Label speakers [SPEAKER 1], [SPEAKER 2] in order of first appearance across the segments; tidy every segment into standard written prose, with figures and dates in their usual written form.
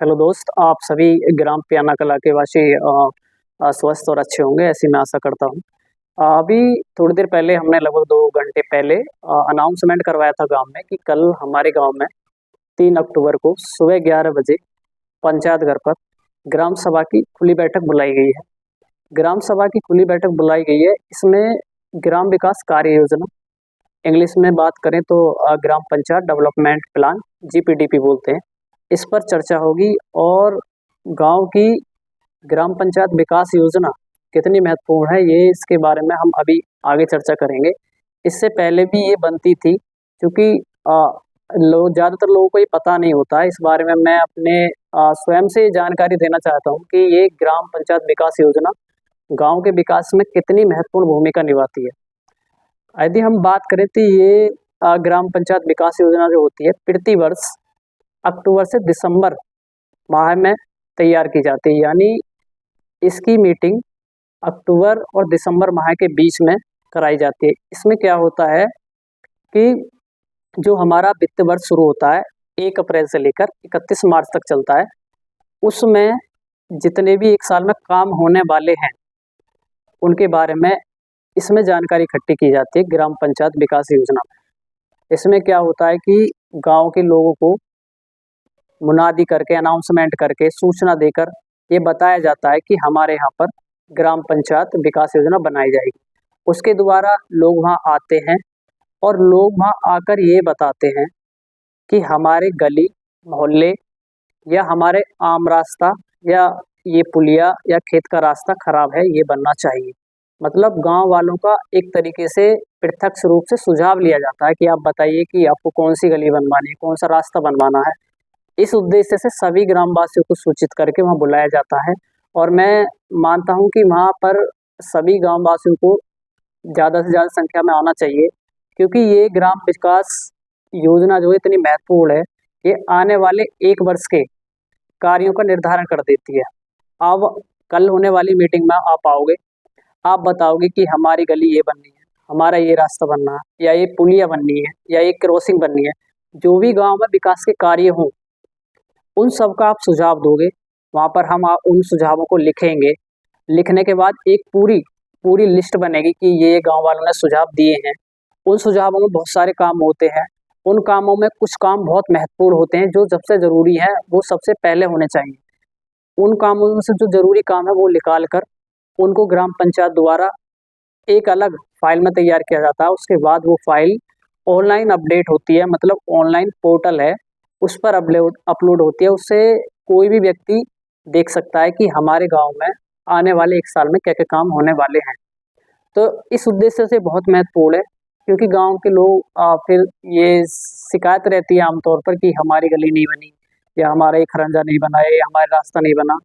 [SPEAKER 1] Hello दोस्त, आप सभी ग्राम पियाना कला के वासी स्वस्थ और अच्छे होंगे, ऐसी मैं आशा करता हूँ। अभी थोड़ी देर पहले हमने लगभग 2 घंटे पहले अनाउंसमेंट करवाया था गांव में कि कल हमारे गांव में 3 अक्टूबर को सुबह 11 बजे पंचायत घर पर ग्राम सभा की खुली बैठक बुलाई गई है। ग्राम सभा की खुली बैठक बुलाई गई है। इसमें ग्राम विकास कार्य योजना, इंग्लिश में बात करें तो ग्राम पंचायत डेवलपमेंट प्लान, GPDP बोलते हैं, इस पर चर्चा होगी। और गांव की ग्राम पंचायत विकास योजना कितनी महत्वपूर्ण है, ये इसके बारे में हम अभी आगे चर्चा करेंगे। इससे पहले भी ये बनती थी, क्योंकि ज़्यादातर लोगों को ये पता नहीं होता है। इस बारे में मैं अपने स्वयं से जानकारी देना चाहता हूँ कि ये ग्राम पंचायत विकास योजना गांव के विकास में कितनी महत्वपूर्ण भूमिका निभाती है। यदि हम बात करें तो ये ग्राम पंचायत विकास योजना जो होती है, प्रति वर्ष अक्टूबर से दिसंबर माह में तैयार की जाती है। यानी इसकी मीटिंग अक्टूबर और दिसंबर माह के बीच में कराई जाती है। इसमें क्या होता है कि जो हमारा वित्त वर्ष शुरू होता है 1 अप्रैल से लेकर 31 मार्च तक चलता है, उसमें जितने भी एक साल में काम होने वाले हैं उनके बारे में इसमें जानकारी इकट्ठी की जाती है ग्राम पंचायत विकास योजना में। इसमें क्या होता है कि गांव के लोगों को मुनादी करके, अनाउंसमेंट करके, सूचना देकर ये बताया जाता है कि हमारे यहाँ पर ग्राम पंचायत विकास योजना बनाई जाएगी। उसके द्वारा लोग वहाँ आते हैं और लोग वहाँ आकर ये बताते हैं कि हमारे गली मोहल्ले या हमारे आम रास्ता या ये पुलिया या खेत का रास्ता खराब है, ये बनना चाहिए। मतलब गांव वालों का एक तरीके से प्रत्यक्ष रूप से सुझाव लिया जाता है कि आप बताइए कि आपको कौन सी गली बनवानी है, कौन सा रास्ता बनवाना है। इस उद्देश्य से सभी ग्रामवासियों को सूचित करके वहाँ बुलाया जाता है। और मैं मानता हूँ कि वहाँ पर सभी ग्रामवासियों को ज़्यादा से ज़्यादा संख्या में आना चाहिए, क्योंकि ये ग्राम विकास योजना जो है इतनी महत्वपूर्ण है, ये आने वाले 1 वर्ष के कार्यों का निर्धारण कर देती है। अब कल होने वाली मीटिंग में आप आओगे, आप बताओगे कि हमारी गली ये बननी है, हमारा ये रास्ता बनना है, या ये पुलिया बननी है, या ये क्रॉसिंग बननी है। जो भी गांव में विकास के कार्य हों उन सब का आप सुझाव दोगे। वहाँ पर हम उन सुझावों को लिखेंगे। लिखने के बाद एक पूरी लिस्ट बनेगी कि ये गांव वालों ने सुझाव दिए हैं। उन सुझावों में बहुत सारे काम होते हैं। उन कामों में कुछ काम बहुत महत्वपूर्ण होते हैं, जो सबसे ज़रूरी है वो सबसे पहले होने चाहिए। उन कामों में से जो ज़रूरी काम है वो निकाल कर उनको ग्राम पंचायत द्वारा एक अलग फाइल में तैयार किया जाता है। उसके बाद वो फाइल ऑनलाइन अपडेट होती है, मतलब ऑनलाइन पोर्टल है, उस पर अपलोड होती है। उससे कोई भी व्यक्ति देख सकता है कि हमारे गांव में आने वाले 1 साल में क्या क्या काम होने वाले हैं। तो इस उद्देश्य से बहुत महत्वपूर्ण है, क्योंकि गांव के लोग फिर ये शिकायत रहती है आमतौर पर कि हमारी गली नहीं बनी, या हमारा ये खरंजा नहीं बना है, या हमारा रास्ता नहीं बना,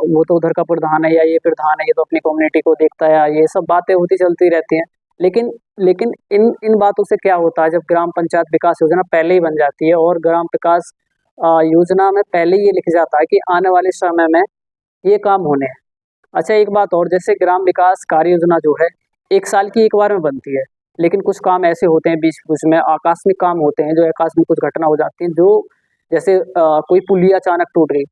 [SPEAKER 1] वो तो उधर का प्रधान है या ये प्रधान है, ये तो अपनी कम्युनिटी को देखता है। ये सब बातें होती चलती रहती हैं। लेकिन इन बातों से क्या होता है, जब ग्राम पंचायत विकास योजना पहले ही बन जाती है और ग्राम विकास योजना में पहले ही ये लिख जाता है कि आने वाले समय में ये काम होने हैं। अच्छा, एक बात और, जैसे ग्राम विकास कार्य योजना जो है 1 साल की एक बार में बनती है, लेकिन कुछ काम ऐसे होते हैं बीच बीच में, आकस्मिक काम होते हैं, जो आकस्मिक कुछ घटना हो जाती है, जो जैसे कोई पुलिया अचानक टूट गई,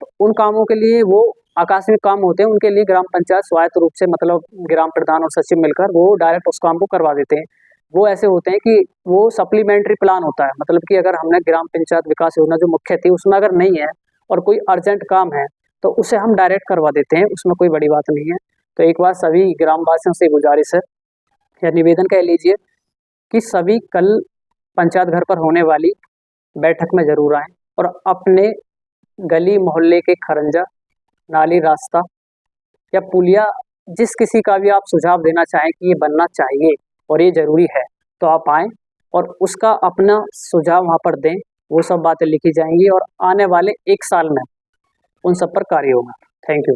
[SPEAKER 1] तो उन कामों के लिए वो आकस्मिक काम होते हैं, उनके लिए ग्राम पंचायत स्वायत्त रूप से, मतलब ग्राम प्रधान और सचिव मिलकर वो डायरेक्ट उस काम को करवा देते हैं। वो ऐसे होते हैं कि वो सप्लीमेंट्री प्लान होता है, मतलब कि अगर हमने ग्राम पंचायत विकास योजना जो मुख्य थी उसमें अगर नहीं है और कोई अर्जेंट काम है तो उसे हम डायरेक्ट करवा देते हैं, उसमें कोई बड़ी बात नहीं है। तो एक बार सभी ग्रामवासियों से गुजारिश है या निवेदन कह लीजिए कि सभी कल पंचायत घर पर होने वाली बैठक में जरूर आएँ और अपने गली मोहल्ले के खरंजा, नाली, रास्ता या पुलिया, जिस किसी का भी आप सुझाव देना चाहें कि ये बनना चाहिए और ये ज़रूरी है, तो आप आएँ और उसका अपना सुझाव वहाँ पर दें। वो सब बातें लिखी जाएंगी और आने वाले 1 साल में उन सब पर कार्य होगा। Thank you.